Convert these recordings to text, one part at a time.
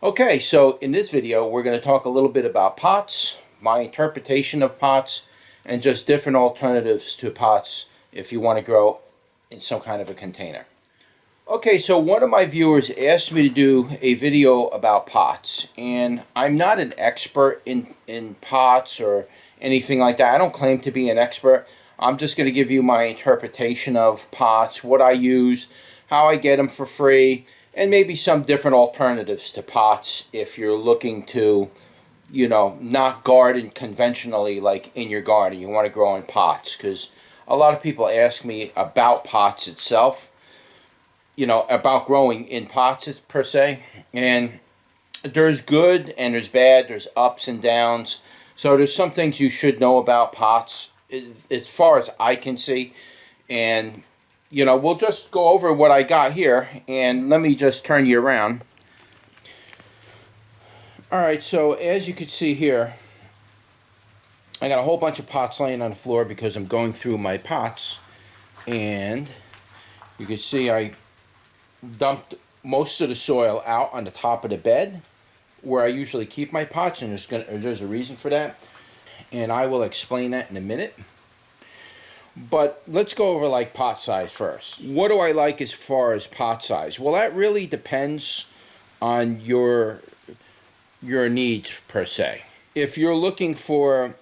Okay, so in this video we're going to talk a little bit about pots, my interpretation of pots, and just different alternatives to pots if you want to grow in some kind of a container. Okay, so one of my viewers asked me to do a video about pots, and I'm not an expert in pots or anything like that. I don't claim to be an expert. I'm just going to give you my interpretation of pots, what I use, how I get them for free, and maybe some different alternatives to pots if you're looking to, not garden conventionally like in your garden. You want to grow in pots, because a lot of people ask me about pots itself, about growing in pots per se. And there's good and there's bad, there's ups and downs. So there's some things you should know about pots as far as I can see. And we'll just go over what I got here, and let me just turn you around. Alright, so as you can see here, I got a whole bunch of pots laying on the floor because I'm going through my pots, and you can see I dumped most of the soil out on the top of the bed where I usually keep my pots, and there's a reason for that, and I will explain that in a minute. But let's go over like pot size first. What do I like as far as pot size? Well, that really depends on your needs per se. If you're looking for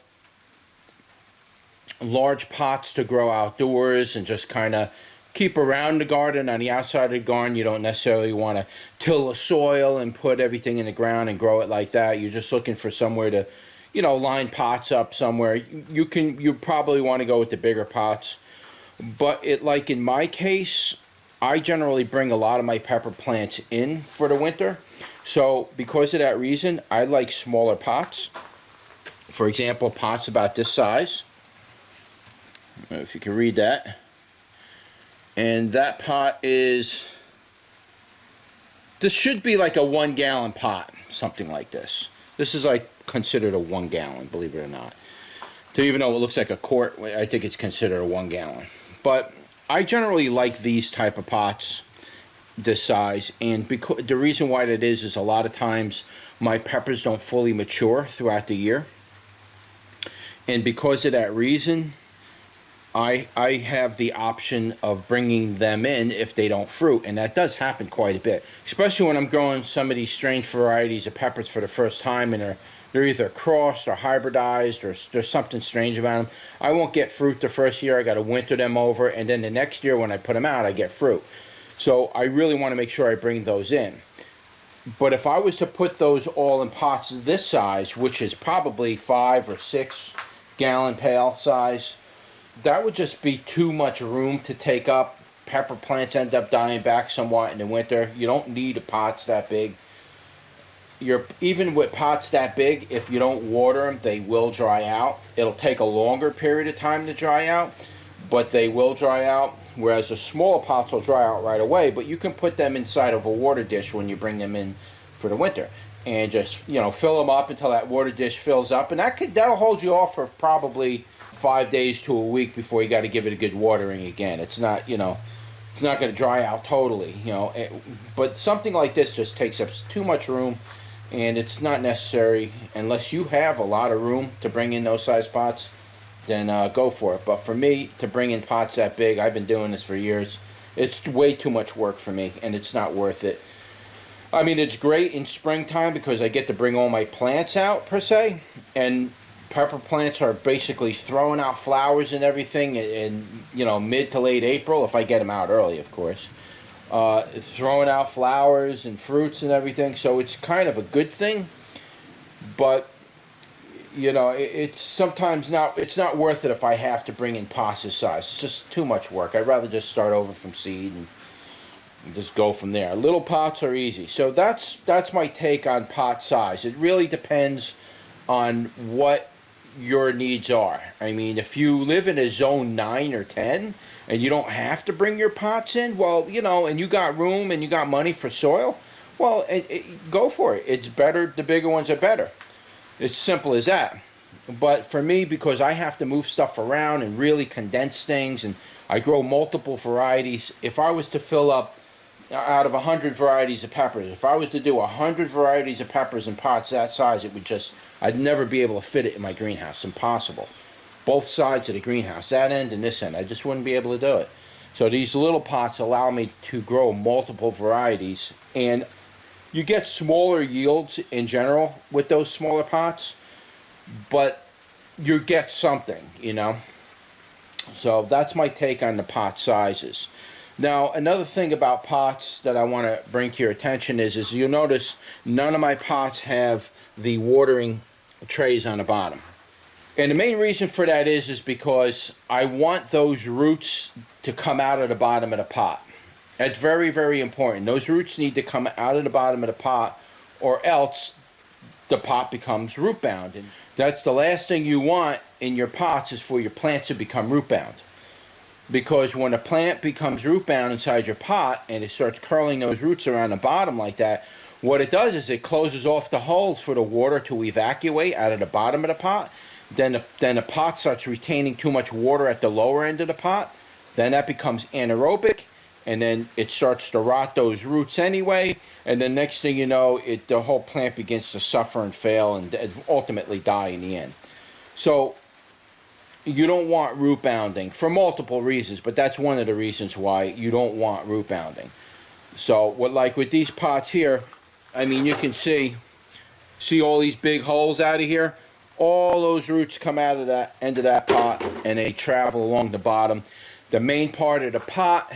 large pots to grow outdoors and just kind of keep around the garden, on the outside of the garden, you don't necessarily want to till the soil and put everything in the ground and grow it like that. You're just looking for somewhere to line pots up somewhere. You probably want to go with the bigger pots. But like in my case, I generally bring a lot of my pepper plants in for the winter. So because of that reason, I like smaller pots. For example, pots about this size. I don't know if you can read that. And that pot this should be like a 1 gallon pot, something like this. This is like considered a 1 gallon, believe it or not. So even though it looks like a quart, I think it's considered a 1 gallon. But I generally like these type of pots, this size, and because the reason why that is a lot of times my peppers don't fully mature throughout the year, and because of that reason, I have the option of bringing them in if they don't fruit, and that does happen quite a bit, especially when I'm growing some of these strange varieties of peppers for the first time, and they're either crossed or hybridized, or there's something strange about them. I won't get fruit the first year. I got to winter them over, and then the next year when I put them out, I get fruit. So I really want to make sure I bring those in. But if I was to put those all in pots this size, which is probably 5 or 6 gallon pail size, that would just be too much room to take up. Pepper plants end up dying back somewhat in the winter. You don't need pots that big. Even with pots that big, if you don't water them, they will dry out. It'll take a longer period of time to dry out, but they will dry out. Whereas the smaller pots will dry out right away, but you can put them inside of a water dish when you bring them in for the winter, and just fill them up until that water dish fills up, and that'll hold you off for probably 5 days to a week before you got to give it a good watering again. It's not it's not going to dry out totally, but something like this just takes up too much room, and it's not necessary unless you have a lot of room to bring in those size pots. Then go for it. But for me, to bring in pots that big, I've been doing this for years, it's way too much work for me, and it's not worth it. I mean, it's great in springtime because I get to bring all my plants out, per se, and pepper plants are basically throwing out flowers and everything in mid to late April, if I get them out early, of course. Throwing out flowers and fruits and everything, so it's kind of a good thing. But it's sometimes it's not worth it if I have to bring in pots this size. It's just too much work. I'd rather just start over from seed and just go from there. Little pots are easy. So that's my take on pot size. It really depends on what your needs are. I mean, if you live in a zone 9 or 10 and you don't have to bring your pots in, well, and you got room and you got money for soil, well, go for it. It's better. The bigger ones are better. It's simple as that. But for me, because I have to move stuff around and really condense things, and I grow multiple varieties, if I was to fill up out of 100 varieties of peppers. If I was to do 100 varieties of peppers in pots that size, it would just, I'd never be able to fit it in my greenhouse. Impossible. Both sides of the greenhouse, that end and this end, I just wouldn't be able to do it. So these little pots allow me to grow multiple varieties, and you get smaller yields in general with those smaller pots, but you get something, you know. So that's my take on the pot sizes. Now, another thing about pots that I want to bring to your attention is you'll notice none of my pots have the watering trays on the bottom. And the main reason for that is because I want those roots to come out of the bottom of the pot. That's very, very important. Those roots need to come out of the bottom of the pot, or else the pot becomes root bound. And that's the last thing you want in your pots, is for your plants to become root bound. Because when a plant becomes root bound inside your pot and it starts curling those roots around the bottom like that, what it does is it closes off the holes for the water to evacuate out of the bottom of the pot. Then the pot starts retaining too much water at the lower end of the pot. Then that becomes anaerobic, and then it starts to rot those roots anyway. And then next thing you know, the whole plant begins to suffer and fail and ultimately die in the end. So you don't want root bounding for multiple reasons, but that's one of the reasons why you don't want root bounding. So like with these pots here, I mean, you can see all these big holes out of here. All those roots come out of that end of that pot and they travel along the bottom. The main part of the pot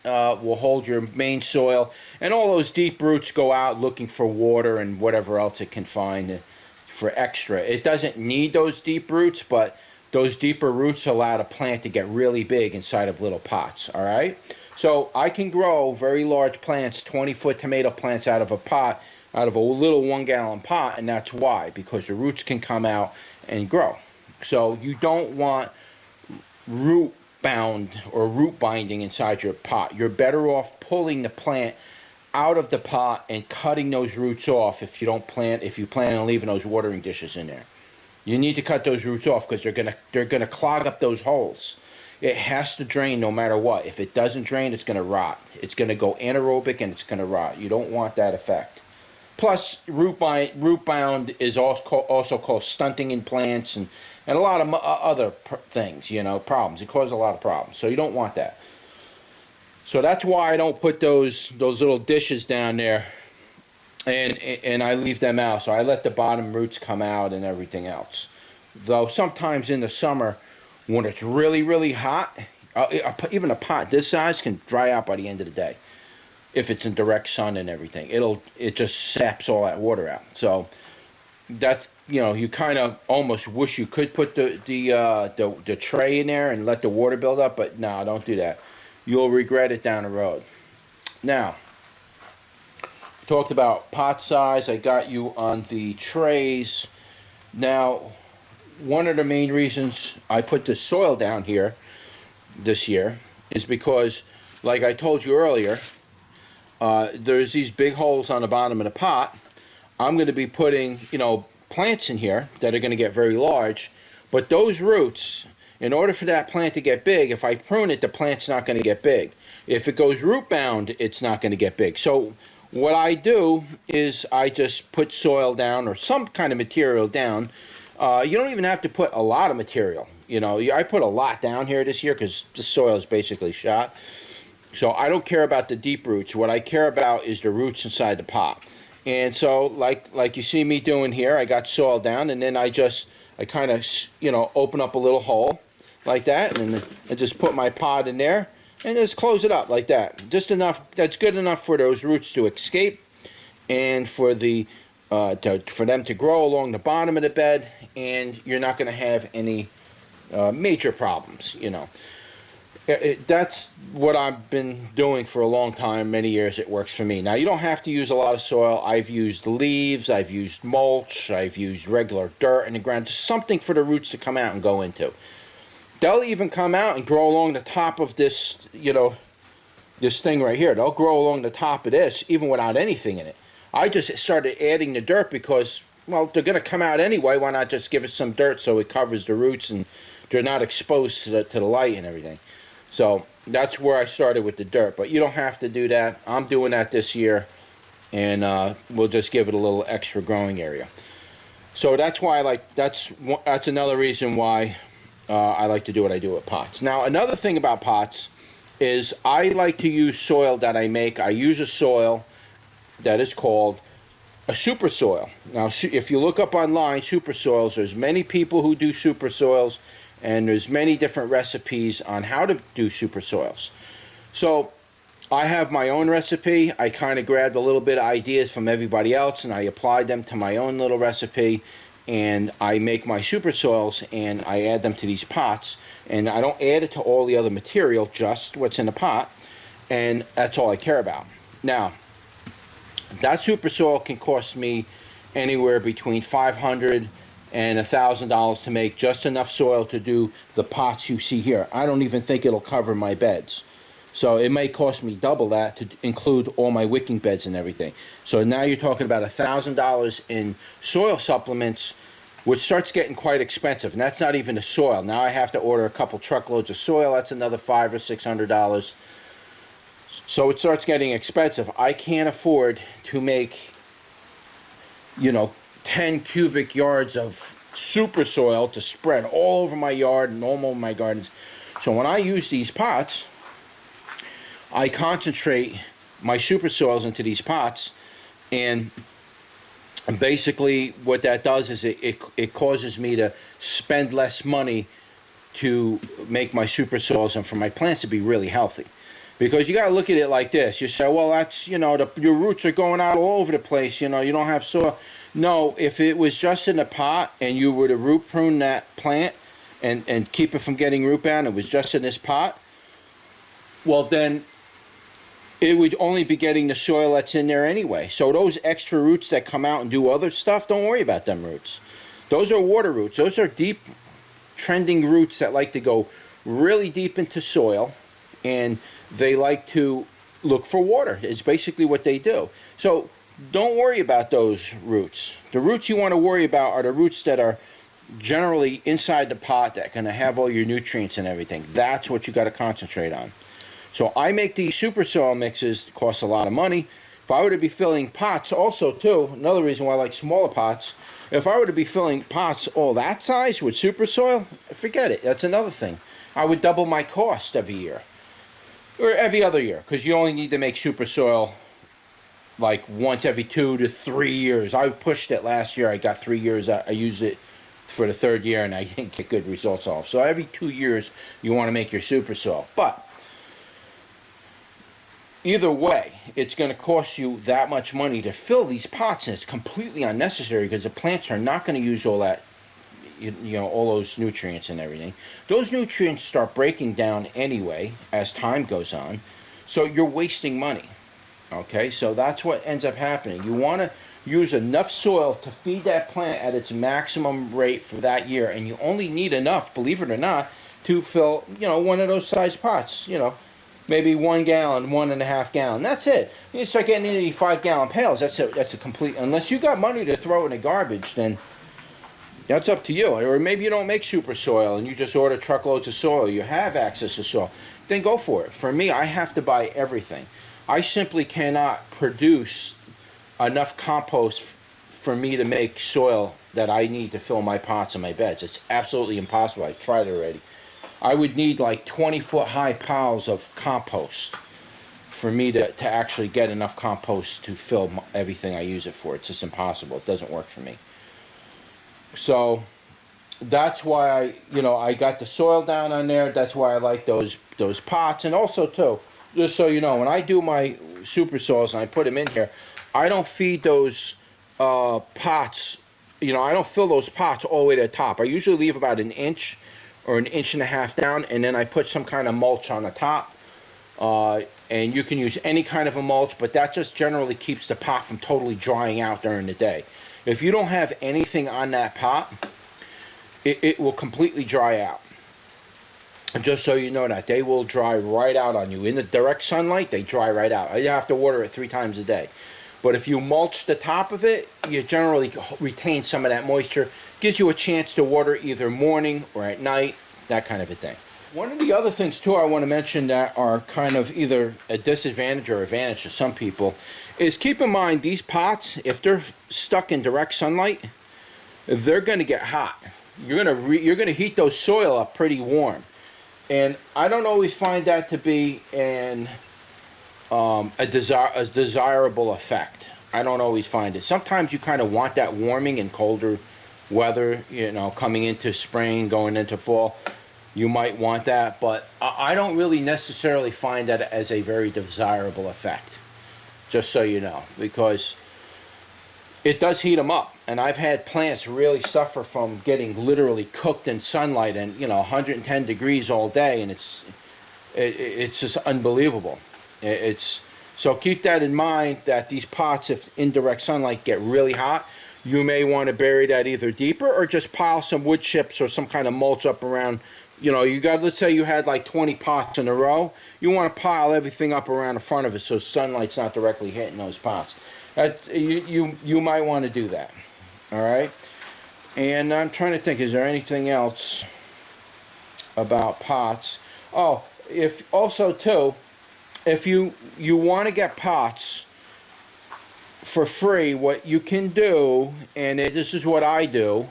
will hold your main soil, and all those deep roots go out looking for water and whatever else it can find for extra. It doesn't need those deep roots, but those deeper roots allow the plant to get really big inside of little pots, all right? So I can grow very large plants, 20-foot tomato plants out of a pot, out of a little 1-gallon pot, and that's why, because the roots can come out and grow. So you don't want root bound or root binding inside your pot. You're better off pulling the plant out of the pot and cutting those roots off if you plan on leaving those watering dishes in there. You need to cut those roots off because they're gonna clog up those holes. It has to drain no matter what. If it doesn't drain, it's gonna rot. It's gonna go anaerobic and it's gonna rot. You don't want that effect. Plus, root bound is also called stunting in plants and a lot of other things, you know, problems. It causes a lot of problems, so you don't want that. So that's why I don't put those little dishes down there, and I leave them out. So I let the bottom roots come out and everything else. Though sometimes in the summer, when it's really, really hot, even a pot this size can dry out by the end of the day. If it's in direct sun and everything, it just saps all that water out. So that's, you know, you kind of almost wish you could put the tray in there and let the water build up, but no, don't do that. You'll regret it down the road. Now, talked about pot size. I got you on the trays. Now, one of the main reasons I put the soil down here this year is because, like I told you earlier, there's these big holes on the bottom of the pot. I'm going to be putting, you know, plants in here that are going to get very large, but those roots, in order for that plant to get big, if I prune it, the plant's not going to get big. If it goes root bound, it's not going to get big. So what I do is I just put soil down or some kind of material down. You don't even have to put a lot of material. You know, I put a lot down here this year because the soil is basically shot. So I don't care about the deep roots. What I care about is the roots inside the pot. And so like you see me doing here, I got soil down, and then I kind of, you know, open up a little hole like that, and just put my pot in there and just close it up like that. Just enough, that's good enough for those roots to escape and for for them to grow along the bottom of the bed, and you're not going to have any major problems, you know. That's what I've been doing for a long time, many years. It works for me. Now, you don't have to use a lot of soil. I've used leaves, I've used mulch, I've used regular dirt in the ground, just something for the roots to come out and go into. They'll even come out and grow along the top of this, you know, this thing right here. They'll grow along the top of this even without anything in it. I just started adding the dirt because, well, they're going to come out anyway. Why not just give it some dirt so it covers the roots and they're not exposed to the light and everything. So that's where I started with the dirt. But you don't have to do that. I'm doing that this year, and we'll just give it a little extra growing area. So that's why that's another reason why I like to do what I do with pots. Now, another thing about pots is I like to use soil that I make. I use a soil that is called a super soil. Now, if you look up online, super soils, there's many people who do super soils, and there's many different recipes on how to do super soils. So I have my own recipe. I kind of grabbed a little bit of ideas from everybody else, and I applied them to my own little recipe, and I make my super soils, and I add them to these pots, and I don't add it to all the other material, just what's in the pot, and that's all I care about. Now, that super soil can cost me anywhere between $500 and $1,000 to make just enough soil to do the pots you see here. I don't even think it'll cover my beds. So it may cost me double that to include all my wicking beds and everything. So now you're talking about $1,000 in soil supplements, which starts getting quite expensive. And that's not even the soil. Now I have to order a couple truckloads of soil. That's another $500 or $600. So it starts getting expensive. I can't afford to make, 10 cubic yards of super soil to spread all over my yard and all over my gardens. So when I use these pots, I concentrate my super soils into these pots, and basically what that does is it causes me to spend less money to make my super soils and for my plants to be really healthy. Because you got to look at it like this. You say, well, that's, your roots are going out all over the place. You don't have soil. No, if it was just in a pot and you were to root prune that plant and keep it from getting root bound, it was just in this pot, well, then it would only be getting the soil that's in there anyway. So those extra roots that come out and do other stuff, don't worry about them roots. Those are water roots. Those are deep trending roots that like to go really deep into soil, and they like to look for water. It's basically what they do. So don't worry about those roots. The roots you want to worry about are the roots that are generally inside the pot that are going to have all your nutrients and everything. That's what you got to concentrate on. So I make these super soil mixes. It costs a lot of money. If I were to be filling pots also too, another reason why I like smaller pots, if I were to be filling pots all that size with super soil, forget it. That's another thing. I would double my cost every year. Or every other year, because you only need to make super soil like once every 2 to 3 years. I pushed it last year. I got 3 years. I used it for the third year, and I didn't get good results off. So every 2 years, you want to make your super soil. But either way, it's going to cost you that much money to fill these pots, and it's completely unnecessary because the plants are not going to use all that, all those nutrients and everything. Those nutrients start breaking down anyway as time goes on, so you're wasting money. Okay, so that's what ends up happening. You want to use enough soil to feed that plant at its maximum rate for that year, and you only need enough, believe it or not, to fill, one of those size pots, maybe 1 gallon, 1.5 gallon. That's it. You start getting into these 5-gallon pails. That's a complete, unless you got money to throw in the garbage, then that's up to you. Or maybe you don't make super soil and you just order truckloads of soil. You have access to soil. Then go for it. For me, I have to buy everything. I simply cannot produce enough compost for me to make soil that I need to fill my pots and my beds. It's absolutely impossible. I've tried it already. I would need like 20-foot high piles of compost for me to actually get enough compost to fill everything I use it for. It's just impossible. It doesn't work for me. So that's why I got the soil down on there. That's why I like those pots. And also too, just so you know, when I do my super soils and I put them in here, I don't feed those pots. I don't fill those pots all the way to the top. I usually leave about 1 inch or 1.5 inches down, and then I put some kind of mulch on the top. And you can use any kind of a mulch, but that just generally keeps the pot from totally drying out during the day. If you don't have anything on that pot, it will completely dry out. And just so you know that, they will dry right out on you. In the direct sunlight, they dry right out. You have to water it 3 times a day. But if you mulch the top of it, you generally retain some of that moisture. Gives you a chance to water either morning or at night, that kind of a thing. One of the other things too I want to mention that are kind of either a disadvantage or advantage to some people is keep in mind these pots, if they're stuck in direct sunlight, they're going to get hot. You're going to heat those soil up pretty warm, and I don't always find that to be a desirable effect. I don't always find it. Sometimes you kind of want that warming in colder weather, you know, coming into spring, going into fall. You might want that, but I don't really necessarily find that as a very desirable effect, just so you know, because it does heat them up. And I've had plants really suffer from getting literally cooked in sunlight and, you know, 110 degrees all day, and it's just unbelievable. So keep that in mind, that these pots, if indirect sunlight, get really hot, you may want to bury that either deeper or just pile some wood chips or some kind of mulch up around. You know, let's say you had like 20 pots in a row. You want to pile everything up around the front of it so sunlight's not directly hitting those pots. You might want to do that. All right. And I'm trying to think, is there anything else about pots? Oh, if you want to get pots for free, what you can do, and this is what I do,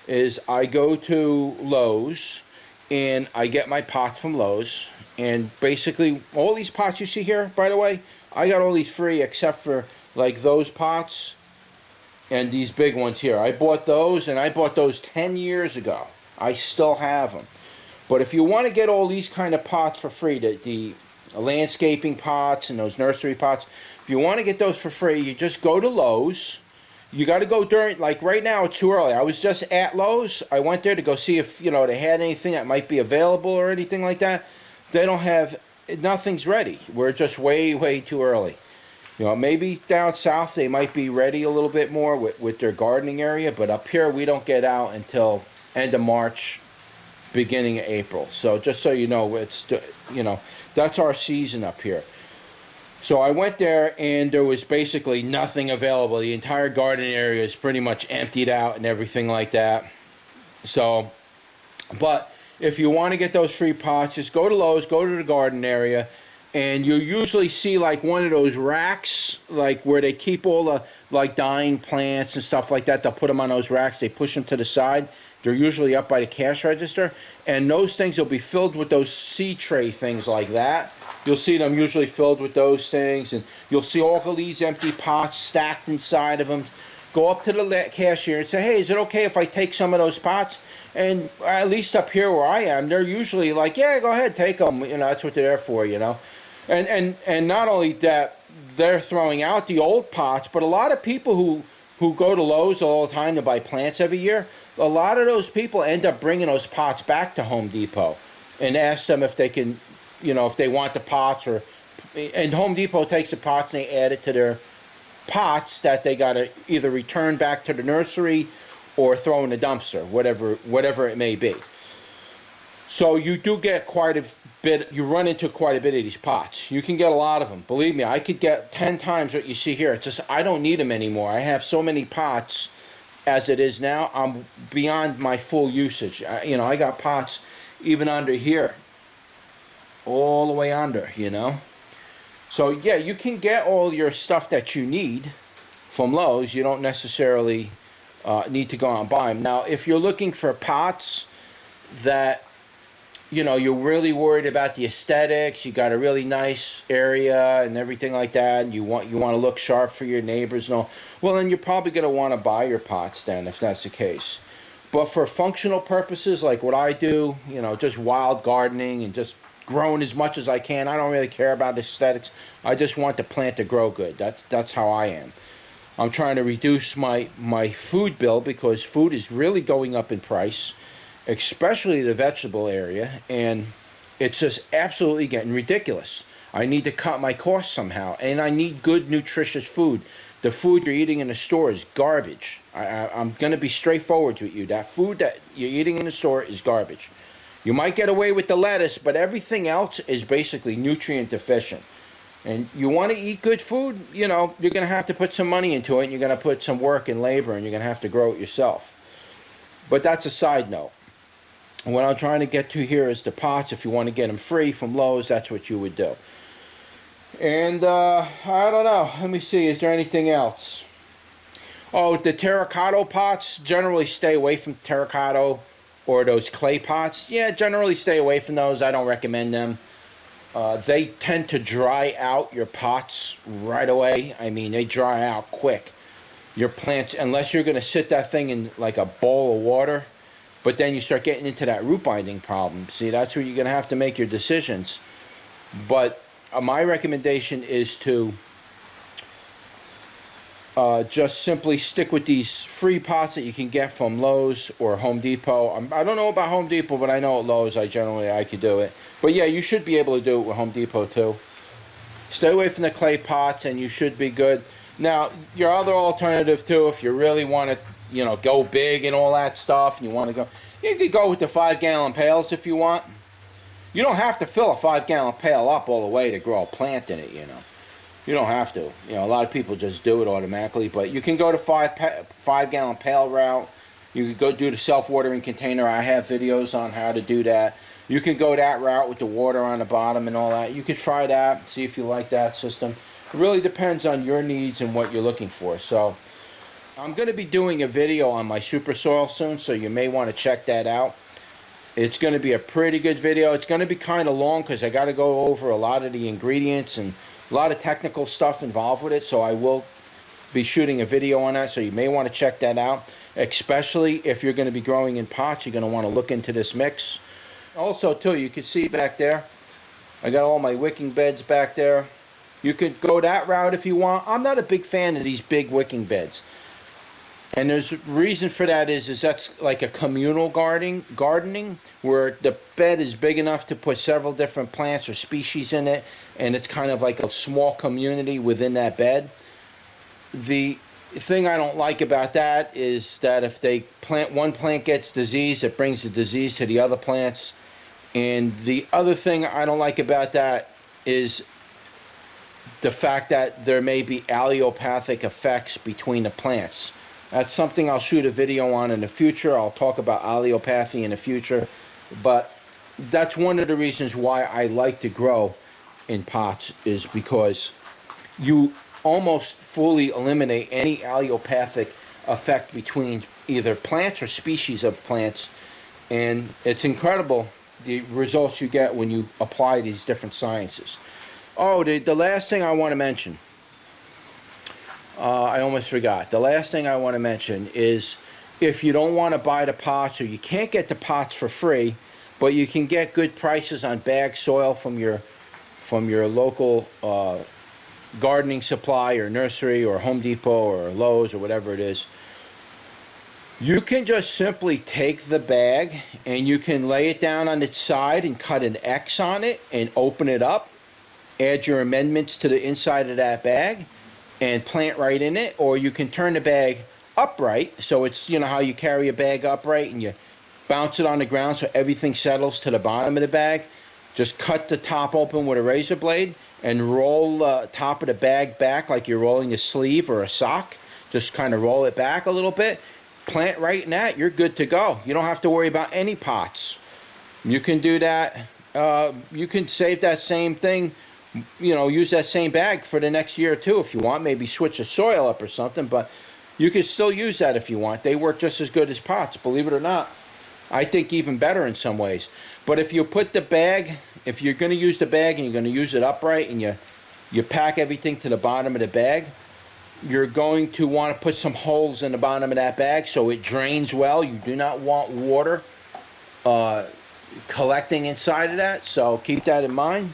is I go to Lowe's and I get my pots from Lowe's, and basically all these pots you see here, by the way, I got all these free except for like those pots and these big ones here. I bought those, and I bought those 10 years ago. I still have them. But if you want to get all these kind of pots for free, the landscaping pots and those nursery pots, if you want to get those for free, you just go to Lowe's. You got to go during, like right now it's too early. I was just at Lowe's. I went there to go see if, you know, they had anything that might be available or anything like that. They don't have, nothing's ready. We're just way too early. You know, maybe down south they might be ready a little bit more with their gardening area, but up here we don't get out until end of March, beginning of April. So just so you know, that's our season up here. So I went there and there was basically nothing available. The entire garden area is pretty much emptied out and everything like that. So, but if you want to get those free pots, just go to Lowe's, go to the garden area, and you usually see like one of those racks, like where they keep all the like dying plants and stuff like that. They'll put them on those racks. They push them to the side. They're usually up by the cash register, and those things will be filled with those seed tray things like that. You'll see them usually filled with those things, and you'll see all of these empty pots stacked inside of them. Go up to the cashier and say, hey, is it okay if I take some of those pots? And at least up here where I am, they're usually like, yeah, go ahead, take them. You know, that's what they're there for, you know. And not only that, they're throwing out the old pots, but a lot of people who go to Lowe's all the time to buy plants every year, a lot of those people end up bringing those pots back to Home Depot and ask them if they can, you know, if they want the pots, and Home Depot takes the pots and they add it to their pots that they got to either return back to the nursery or throw in the dumpster, whatever it may be. So you do get quite a bit, you run into quite a bit of these pots. You can get a lot of them. Believe me, I could get 10 times what you see here. It's just, I don't need them anymore. I have so many pots as it is now. I'm beyond my full usage. I got pots even under here. All the way under, you know. So yeah, you can get all your stuff that you need from Lowe's. You don't necessarily need to go out and buy them. Now, if you're looking for pots that, you know, you're really worried about the aesthetics, you got a really nice area and everything like that, and you want to look sharp for your neighbors and all, well, then you're probably going to want to buy your pots then, if that's the case. But for functional purposes, like what I do, you know, just wild gardening and just growing as much as I can, I don't really care about aesthetics. I just want the plant to grow good. That's how I am. I'm trying to reduce my food bill because food is really going up in price, especially the vegetable area, and it's just absolutely getting ridiculous. I need to cut my costs somehow, and I need good, nutritious food. The food you're eating in the store is garbage. I'm going to be straightforward with you. That food that you're eating in the store is garbage. You might get away with the lettuce, but everything else is basically nutrient deficient. And you want to eat good food, you know, you're going to have to put some money into it, and you're going to put some work and labor, and you're going to have to grow it yourself. But that's a side note. what I'm trying to get to here is the pots. If you want to get them free from Lowe's, that's what you would do. And I don't know. Let me see. Is there anything else? Oh, the terracotta pots. Generally stay away from terracotta or those clay pots. Yeah, generally stay away from those. I don't recommend them. They tend to dry out your pots right away. I mean, they dry out quick. Your plants, unless you're going to sit that thing in like a bowl of water, but then you start getting into that root binding problem. See, that's where you're going to have to make your decisions. But my recommendation is to just simply stick with these free pots that you can get from Lowe's or Home Depot. I don't know about Home Depot, but I know at Lowe's I could do it. But yeah, you should be able to do it with Home Depot too. Stay away from the clay pots and you should be good. Now, your other alternative too, if you really want to, go big and all that stuff, and you want to go, you could go with the 5-gallon pails if you want. You don't have to fill a 5-gallon pail up all the way to grow a plant in it, You don't have to. A lot of people just do it automatically, but you can go to 5-gallon pail route. You could go do the self-watering container. I have videos on how to do that. You can go that route with the water on the bottom and all that. You could try that, see if you like that system. It really depends on your needs and what you're looking for. So I'm going to be doing a video on my super soil soon, so you may want to check that out. It's going to be a pretty good video. It's going to be kind of long because I got to go over a lot of the ingredients and a lot of technical stuff involved with it, so I will be shooting a video on that, so you may want to check that out, especially if you're going to be growing in pots. You're going to want to look into this mix. Also, too, you can see back there, I got all my wicking beds back there. You could go that route if you want. I'm not a big fan of these big wicking beds. And there's a reason for that is that's like a communal gardening where the bed is big enough to put several different plants or species in it, and it's kind of like a small community within that bed. The thing I don't like about that is that if one plant gets disease, it brings the disease to the other plants. And the other thing I don't like about that is the fact that there may be allelopathic effects between the plants. That's something I'll shoot a video on in the future. I'll talk about allelopathy in the future. But that's one of the reasons why I like to grow in pots, is because you almost fully eliminate any allelopathic effect between either plants or species of plants. And it's incredible the results you get when you apply these different sciences. Oh, the last thing I want to mention, I almost forgot. The last thing I want to mention is if you don't want to buy the pots, or you can't get the pots for free, but you can get good prices on bag soil from your local gardening supply or nursery or Home Depot or Lowe's or whatever it is, you can just simply take the bag and you can lay it down on its side and cut an X on it and open it up, add your amendments to the inside of that bag and plant right in it. Or you can turn the bag upright, so it's, how you carry a bag upright and you bounce it on the ground so everything settles to the bottom of the bag. Just cut the top open with a razor blade and roll the top of the bag back like you're rolling a sleeve or a sock. Just kind of roll it back a little bit. Plant right in that, you're good to go. You don't have to worry about any pots. You can do that. You can save that same thing, use that same bag for the next year or two if you want. Maybe switch the soil up or something, but you can still use that if you want. They work just as good as pots, believe it or not. I think even better in some ways. But if you put the bag, if you're going to use the bag and you're going to use it upright and you pack everything to the bottom of the bag, you're going to want to put some holes in the bottom of that bag so it drains well. You do not want water collecting inside of that, so keep that in mind.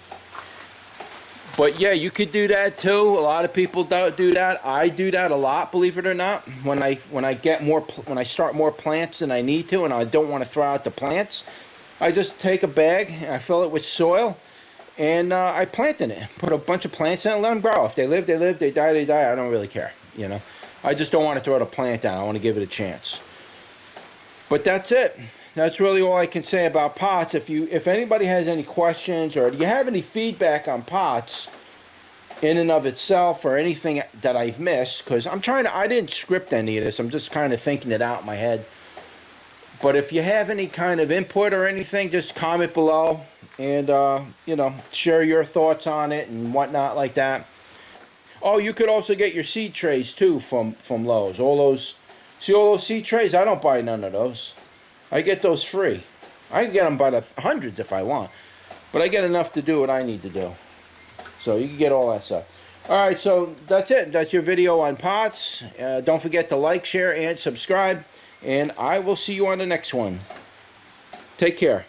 But yeah, you could do that too. A lot of people don't do that. I do that a lot, believe it or not. When I start more plants than I need to, and I don't want to throw out the plants, I just take a bag and I fill it with soil, and I plant in it. Put a bunch of plants in it and let them grow. If they live, they live. They die, they die. I don't really care. I just don't want to throw the plant down. I want to give it a chance. But that's it. That's really all I can say about pots. If anybody has any questions, or do you have any feedback on pots in and of itself, or anything that I've missed, because I didn't script any of this. I'm just kind of thinking it out in my head. But if you have any kind of input or anything, just comment below and, you know, share your thoughts on it and whatnot like that. Oh, you could also get your seed trays too from Lowe's. All those, see all those seed trays? I don't buy none of those. I get those free. I can get them by the hundreds if I want. But I get enough to do what I need to do. So you can get all that stuff. Alright, so that's it. That's your video on pots. Don't forget to like, share, and subscribe. And I will see you on the next one. Take care.